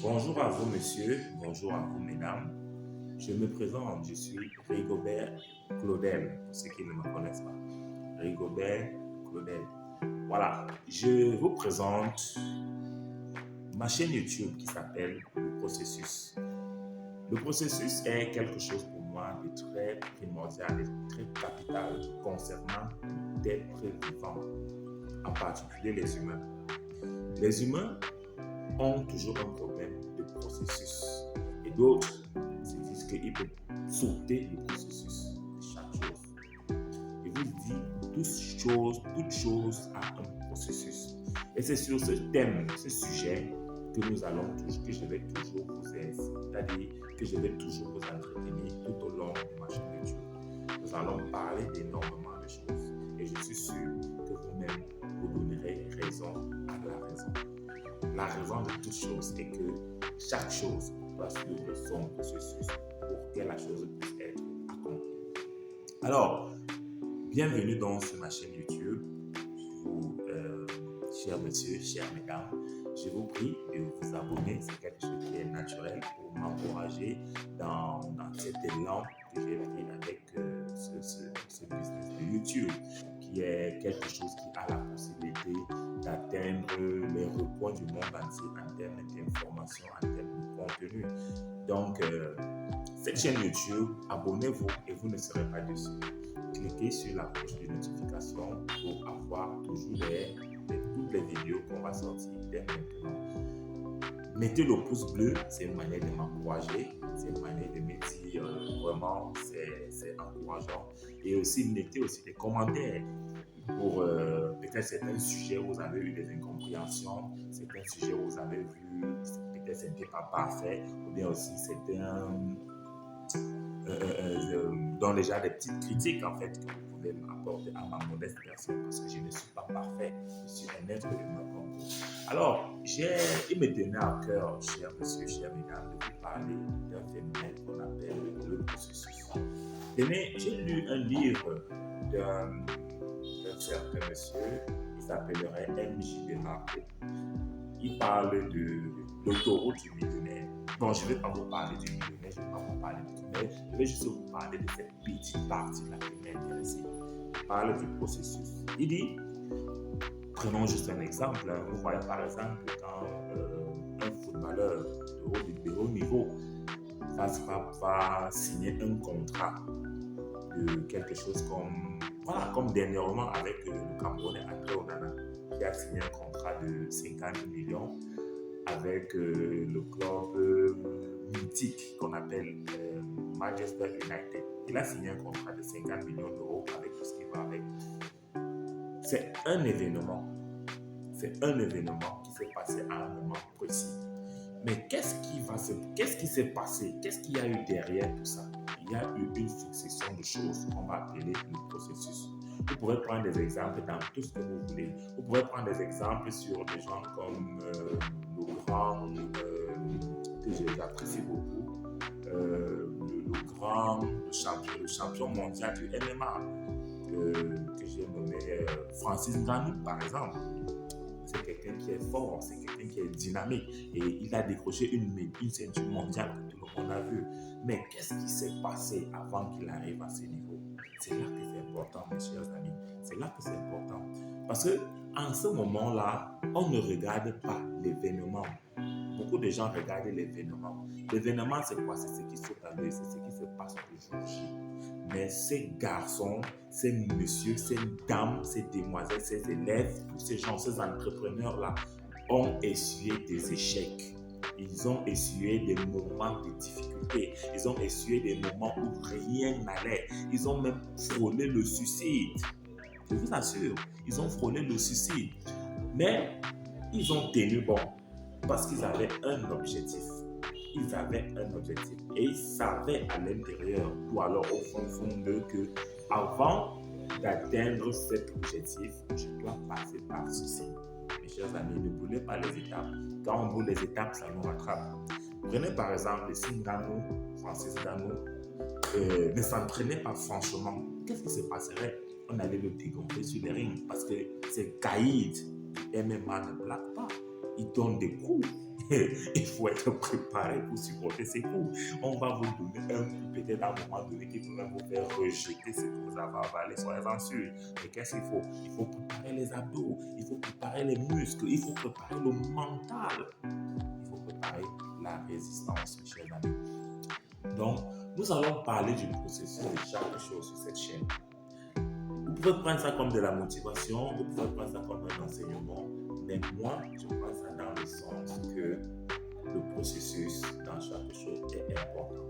Bonjour à vous, monsieur. Bonjour à vous, mesdames. Je me présente, je suis Rigobert Claudel, pour ceux qui ne me connaissent pas. Rigobert Claudel. Voilà, je vous présente ma chaîne YouTube qui s'appelle Le Processus. Le processus est quelque chose pour moi de très primordial et très capital concernant tout être vivant, en particulier les humains. Les humains ont toujours un problème de processus. Et d'autres se disent qu'ils peuvent sauter le processus de chaque chose. Et vous dites, toute chose a un processus. Et c'est sur ce thème, ce sujet, que que je vais toujours vous aider, c'est-à-dire que je vais toujours vous entretenir tout au long de ma chaîne YouTube. Nous allons parler d'énormément de choses. Et je suis sûr que vous-même, vous donnerez raison à la raison. La raison de toute chose est que chaque chose doit suivre son processus pour que la chose puisse être accomplie. Alors, bienvenue sur ma chaîne YouTube. Vous, chers messieurs, chères mesdames, je vous prie de vous abonner. C'est quelque chose qui est naturel pour m'encourager dans cet élan que j'ai pris avec ce business de YouTube, qui est quelque chose qui a la possibilité d'atteindre les recoins du monde entier en termes d'information, en termes de contenu. Donc, cette chaîne YouTube, abonnez-vous et vous ne serez pas déçus. Cliquez sur la cloche de notification pour avoir toujours toutes les vidéos qu'on va sortir dès maintenant. Mettez le pouce bleu, c'est une manière de m'encourager, c'est une manière de me dire vraiment c'est encourageant. Et aussi, mettez aussi des commentaires pour peut-être certains sujets où vous avez eu des incompréhensions, certains sujets où vous avez vu peut-être ce n'était pas parfait, ou bien aussi certains dont déjà des petites critiques en fait que vous pouvez m'apporter à ma modeste personne, parce que je ne suis pas parfait, je suis un être humain comme vous. Alors, il me tenait à cœur, chers monsieur, chères mesdames, de vous parler d'un phénomène qu'on appelle le processus. Tenez, j'ai lu un livre d'un certain monsieur, il s'appellerait M.J. DeMarco. Il parle de l'autoroute du millionnaire. Bon, je ne vais pas vous parler du millionnaire, je ne vais pas vous parler du millionnaire, je vais juste vous parler de cette petite partie-là qui m'intéresse. Il parle du processus. Il dit, prenons juste un exemple. Vous voyez par exemple quand un footballeur de haut niveau va signer un contrat de quelque chose comme dernièrement avec le Camerounais André Onana, qui a signé un contrat de 50 millions avec le club mythique qu'on appelle Manchester United. Il a signé un contrat de 50 millions d'euros avec tout ce qui va avec. C'est un événement. C'est un événement qui s'est passé à un moment précis. Mais qu'est-ce qui s'est passé? Qu'est-ce qu'il y a eu derrière tout ça? Il y a eu une succession de choses qu'on va appeler le processus. Vous pourrez prendre des exemples dans tout ce que vous voulez. Vous pourrez prendre des exemples sur des gens comme le grand, que j'apprécie beaucoup, le champion mondial du MMA, que j'ai nommé Francis Ngannou, par exemple. C'est quelqu'un qui est fort, c'est quelqu'un qui est dynamique et il a décroché une ceinture mondiale que tout le monde a vu. Mais qu'est-ce qui s'est passé avant qu'il arrive à ce niveau? C'est là que c'est important, mes chers amis. C'est là que c'est important. Parce qu'en ce moment-là, on ne regarde pas l'événement. Beaucoup de gens regardent l'événement. L'événement, c'est quoi? C'est ce qui saute à l'œil, c'est ce qui se passe le jour J. Mais ces garçons, ces messieurs, ces dames, ces demoiselles, ces élèves, tous ces gens, ces entrepreneurs-là ont essuyé des échecs. Ils ont essuyé des moments de difficulté. Ils ont essuyé des moments où rien n'allait. Ils ont même frôlé le suicide. Je vous assure, ils ont frôlé le suicide. Mais ils ont tenu bon parce qu'ils avaient un objectif. Ils avaient un objectif et ils savaient à l'intérieur ou alors au fond d'eux que avant d'atteindre cet objectif, je dois passer par ceci. Mes chers amis, ne brûlez pas les étapes. Quand on brûle les étapes, ça nous rattrape. Prenez par exemple si Francis Ngannou ne s'entraînait pas franchement, qu'est-ce qui se passerait? On allait le dégonfler sur les rings parce que c'est caïd. MMA ne blague pas. il donne des coups. Il faut être préparé pour supporter ces coups. On va vous donner un coup peut-être à un moment donné qui pourrait vous faire rejeter ce que vous avez avalé, soyez-en sûr. Mais qu'est-ce qu'il faut? Il faut préparer les abdos, il faut préparer les muscles, il faut préparer le mental, il faut préparer la résistance, mes chers amis. Donc, nous allons parler du processus de chaque chose sur cette chaîne. Vous pouvez prendre ça comme de la motivation, vous pouvez prendre ça comme un enseignement, mais moi, je prends ça dans le sens que le processus dans chaque chose est important.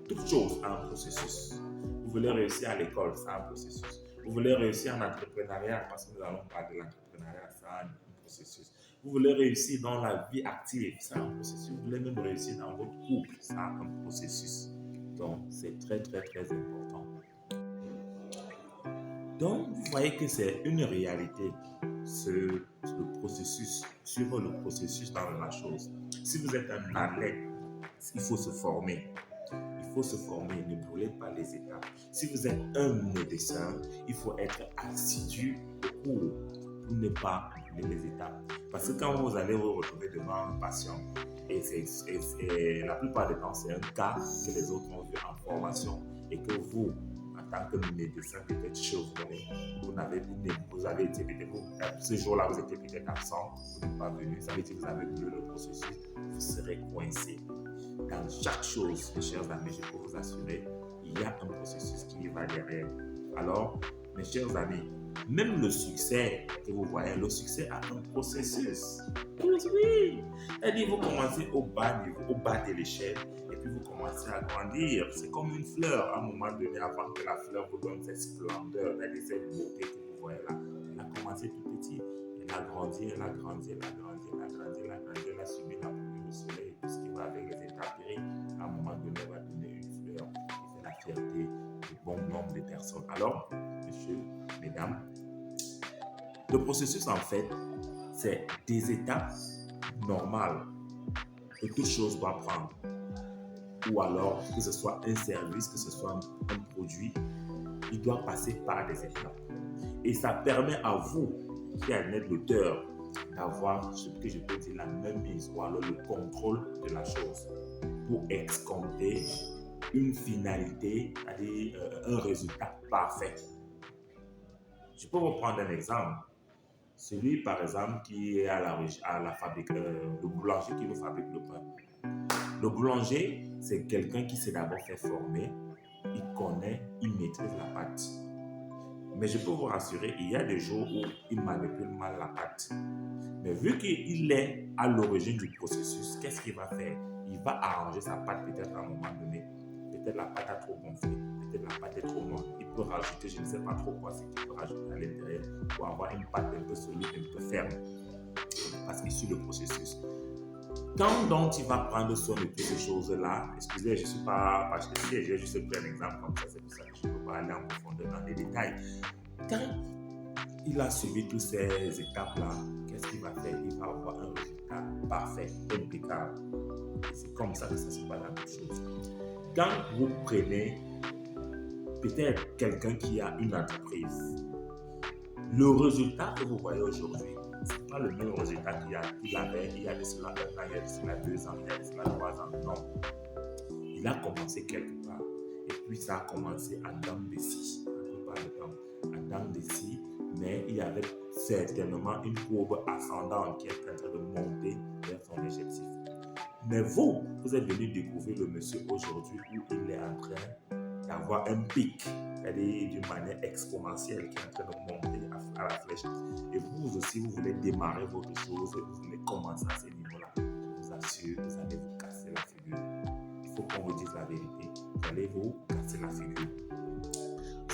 Toute chose a un processus. Vous voulez réussir à l'école, ça a un processus. Vous voulez réussir en entrepreneuriat, parce que nous allons parler de l'entrepreneuriat, ça a un processus. Vous voulez réussir dans la vie active, ça a un processus. Vous voulez même réussir dans votre couple, ça a un processus. Donc, c'est très, très, très important. Donc, vous voyez que c'est une réalité, le processus, suivre le processus dans la chose. Si vous êtes un athlète, il faut se former. Il faut se former, ne brûlez pas les étapes. Si vous êtes un médecin, il faut être assidu au cours pour ne pas brûler les étapes. Parce que quand vous allez vous retrouver devant un patient, et la plupart du temps, c'est un cas que les autres ont vu en formation et que vous, en tant que médecin peut-être chevronné, vous avez été peut-être, ce jour-là, vous étiez peut-être absent, vous n'êtes pas venu, ça veut dire que vous avez brûlé le processus, vous serez coincé. Dans chaque chose, mes chers amis, je peux vous assurer, il y a un processus qui va derrière. Alors, mes chers amis, même le succès que vous voyez, le succès a un processus. Oui. C'est-à-dire, vous commencez au bas niveau, au bas de l'échelle, et puis vous commencez à grandir. C'est comme une fleur, à un moment donné, avant que la fleur vous donne cette splendeur, cette beauté que vous voyez là. Elle a commencé tout petit, elle a grandi, elle a grandi, elle a grandi, elle a grandi, elle a grandi, elle a subi la pluie, le soleil, tout ce qui va avec les intempéries. À un moment donné, elle va donner une fleur qui fait la fierté du bon nombre de personnes. Alors, messieurs, mesdames, le processus, en fait, c'est des étapes normales que toute chose doit prendre. Ou alors, que ce soit un service, que ce soit un produit, il doit passer par des étapes. Et ça permet à vous, qui êtes l'auteur, d'avoir ce que je peux dire la mainmise ou alors le contrôle de la chose pour escompter une finalité, c'est-à-dire un résultat parfait. Je peux vous prendre un exemple. Celui, par exemple, qui est à la fabrique, le boulanger qui nous fabrique le pain. Le boulanger, c'est quelqu'un qui s'est d'abord fait former, il connaît, il maîtrise la pâte. Mais je peux vous rassurer, il y a des jours où il manipule mal la pâte. Mais vu qu'il est à l'origine du processus, qu'est-ce qu'il va faire? Il va arranger sa pâte peut-être à un moment donné. Peut-être la pâte a trop gonflé, peut-être la pâte est trop molle. Il peut rajouter, je ne sais pas trop quoi, c'est qu'il peut rajouter à l'intérieur pour avoir une pâte un peu solide, un peu ferme. Parce qu'il suit le processus. Quand donc il va prendre soin de toutes ces choses-là, excusez, je ne suis pas pâtissier, j'ai juste pris un exemple comme ça, c'est pour ça que je ne peux pas aller en profondeur dans les détails. Quand il a suivi toutes ces étapes-là, qu'est-ce qu'il va faire? Il va avoir un résultat parfait, impeccable. Et c'est comme ça que ça se passe la même chose. Quand vous prenez peut-être quelqu'un qui a une entreprise, le résultat que vous voyez aujourd'hui, ce n'est pas le même résultat qu'il avait il y a de cela 1 an, il y a de cela 2 ans, il y a de cela 3 ans. Non. Il a commencé quelque part. Et puis ça a commencé en dents de scie. En dents de scie, mais il y avait certainement une courbe ascendante qui est en train de monter vers son objectif. Mais vous êtes venu découvrir le monsieur aujourd'hui où il est en train d'avoir un pic, c'est-à-dire d'une manière exponentielle qui est en train de monter à la flèche. Et vous aussi, vous voulez démarrer votre chose et vous voulez commencer à ce niveau-là. Je vous assure, vous allez vous casser la figure. Il faut qu'on vous dise la vérité. Vous allez vous casser la figure.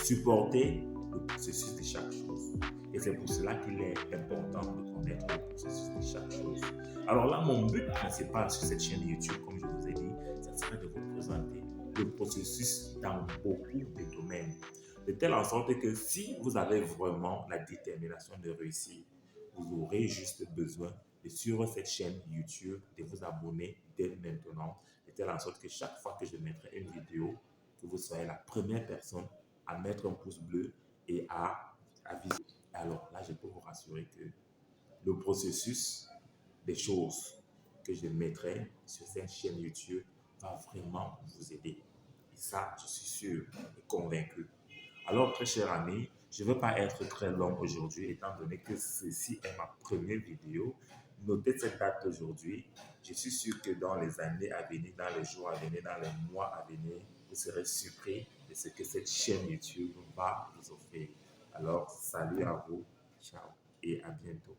Supportez le processus de chaque chose. Et c'est pour cela qu'il est important de connaître le processus de chaque chose. Alors là, mon but principal sur cette chaîne YouTube, comme je vous ai dit, ça serait de vous présenter le processus dans beaucoup de domaines. De telle en sorte que si vous avez vraiment la détermination de réussir, vous aurez juste besoin de suivre cette chaîne YouTube, de vous abonner dès maintenant, de telle en sorte que chaque fois que je mettrai une vidéo, que vous soyez la première personne à mettre un pouce bleu et à viser. Alors là, je peux vous rassurer que le processus des choses que je mettrai sur cette chaîne YouTube va vraiment vous aider. Et ça, je suis sûr et convaincu. Alors, très cher ami, je ne veux pas être très long aujourd'hui, étant donné que ceci est ma première vidéo. Notez cette date d'aujourd'hui. Je suis sûr que dans les années à venir, dans les jours à venir, dans les mois à venir, vous serez surpris de ce que cette chaîne YouTube va vous offrir. Alors, salut à vous, ciao et à bientôt.